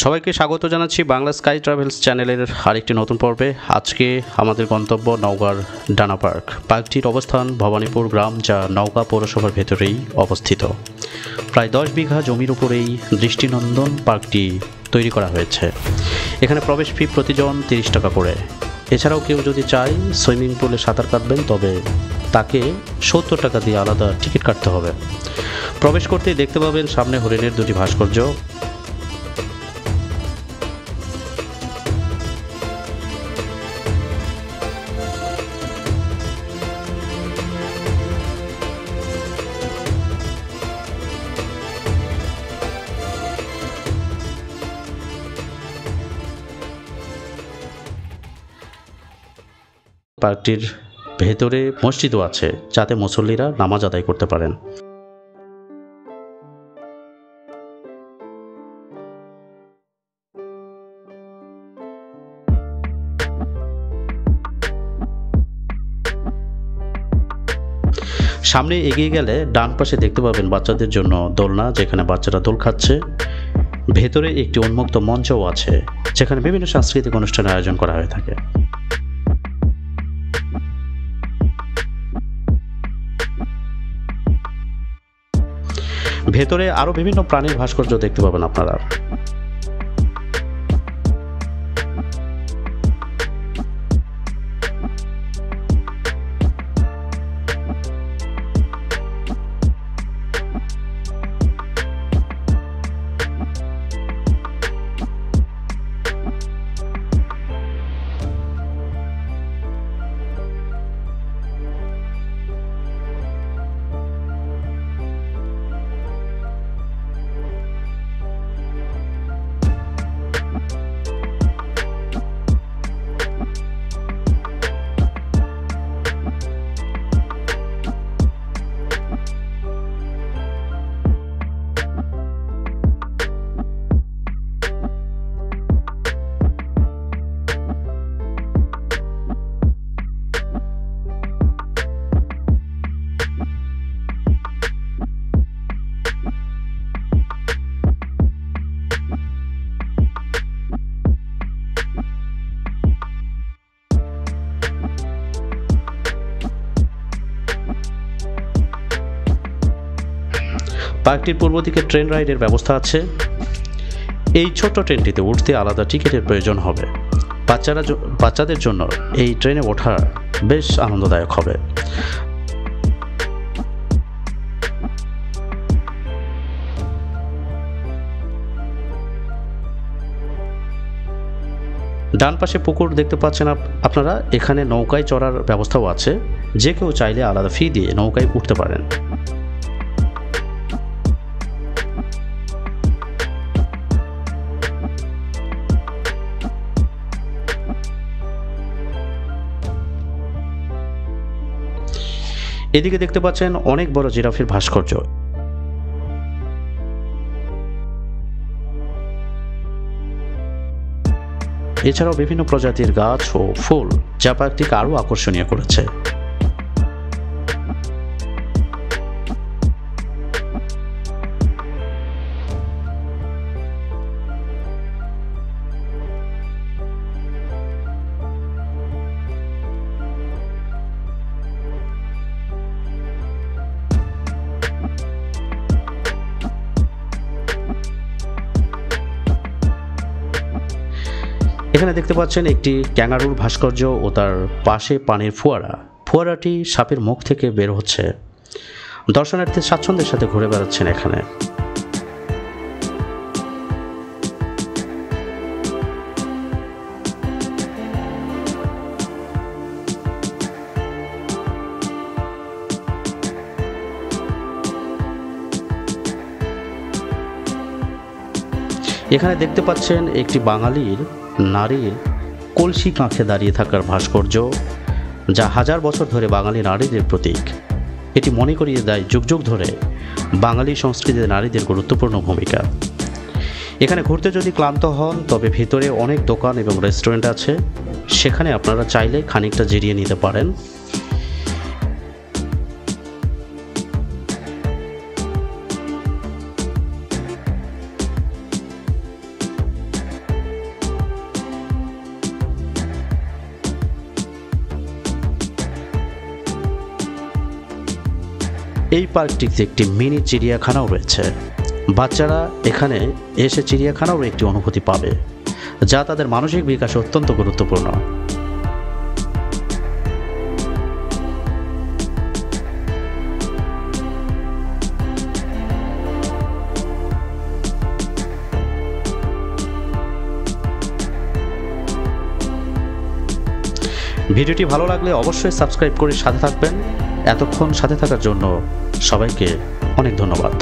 সবাইকে স্বাগত জানাচ্ছি বাংলা স্কাই ট্রাভেলস চ্যানেলের আরেকটি নতুন পর্বে। আজকে আমাদের গন্তব্য নওগাঁর ডানা পার্ক। পার্কটির অবস্থান ভবানীপুর গ্রাম, যা নওগাঁ পৌরসভার ভেতরেই অবস্থিত। প্রায় 10 বিঘা জমির উপরেই দৃষ্টিনন্দন পার্কটি তৈরি করা হয়েছে। এখানে প্রবেশ ফি প্রতিজন 30 টাকা করে। এছাড়াও কেউ যদি চায় সুইমিং পুলে সাঁতার কাটবেন, তবে তাকে 70 টাকা দিয়ে আলাদা টিকিট কাটতে হবে। প্রবেশ করতেই দেখতে পাবেন সামনে হরিণের দুটি ভাস্কর্য। পার্কটির ভেতরে মসজিদও আছে, যাতে মুসল্লিরা নামাজ আদায় করতে পারেন। সামনে এগিয়ে গেলে ডান পাশে দেখতে পাবেন বাচ্চাদের জন্য দোলনা, যেখানে বাচ্চারা দোল খাচ্ছে। ভেতরে একটি উন্মুক্ত মঞ্চও আছে, যেখানে বিভিন্ন সাংস্কৃতিক অনুষ্ঠানের আয়োজন করা হয়ে থাকে। ভেতরে আরো বিভিন্ন প্রাণীর ভাস্কর্য দেখতে পাবেন আপনারা। পার্কটির পূর্ব দিকে ট্রেন রাইডের ব্যবস্থা আছে। এই ছোট্ট ট্রেনটিতে উঠতে আলাদা টিকিটের প্রয়োজন হবে। বাচ্চাদের জন্য এই ট্রেনে ওঠা বেশ আনন্দদায়ক হবে। ডান পাশে পুকুর দেখতে পাচ্ছেন আপনারা। এখানে নৌকায় চড়ার ব্যবস্থাও আছে। যে কেউ চাইলে আলাদা ফি দিয়ে নৌকায় উঠতে পারেন। এদিকে দেখতে পাচ্ছেন অনেক বড় জিরাফের ভাস্কর্য। এছাড়াও বিভিন্ন প্রজাতির গাছ ও ফুল, যা পার্কটিকে আরো আকর্ষণীয় করেছে। এখানে দেখতে পাচ্ছেন একটি ক্যাঙ্গারুর ভাস্কর্য ও তার পাশে পানির ফোয়ারা। ফোয়ারাটি সাপের মুখ থেকে বের হচ্ছে। দর্শনার্থী স্বাচ্ছন্দ্যের সাথে ঘুরে বেড়াচ্ছেন এখানে। এখানে দেখতে পাচ্ছেন একটি বাঙালির নারীর কলসি কাঁখে দাঁড়িয়ে থাকার ভাস্কর্য, যা হাজার বছর ধরে বাঙালি নারীদের প্রতীক। এটি মনে করিয়ে দেয় যুগ যুগ ধরে বাঙালি সংস্কৃতিতে নারীদের গুরুত্বপূর্ণ ভূমিকা। এখানে ঘুরতে যদি ক্লান্ত হন, তবে ভিতরে অনেক দোকান এবং রেস্টুরেন্ট আছে, সেখানে আপনারা চাইলে খানিকটা জিরিয়ে নিতে পারেন। এই পার্কটিতে একটি মিনি চিড়িয়াখানাও রয়েছে। বাচ্চারা এখানে এসে চিড়িয়াখানারও একটি অনুভূতি পাবে, যা তাদের মানসিক বিকাশে অত্যন্ত গুরুত্বপূর্ণ। ভিডিওটি ভালো লাগলে অবশ্যই সাবস্ক্রাইব করে সাথে থাকবেন। এতক্ষণ সাথে থাকার জন্য সবাইকে অনেক ধন্যবাদ।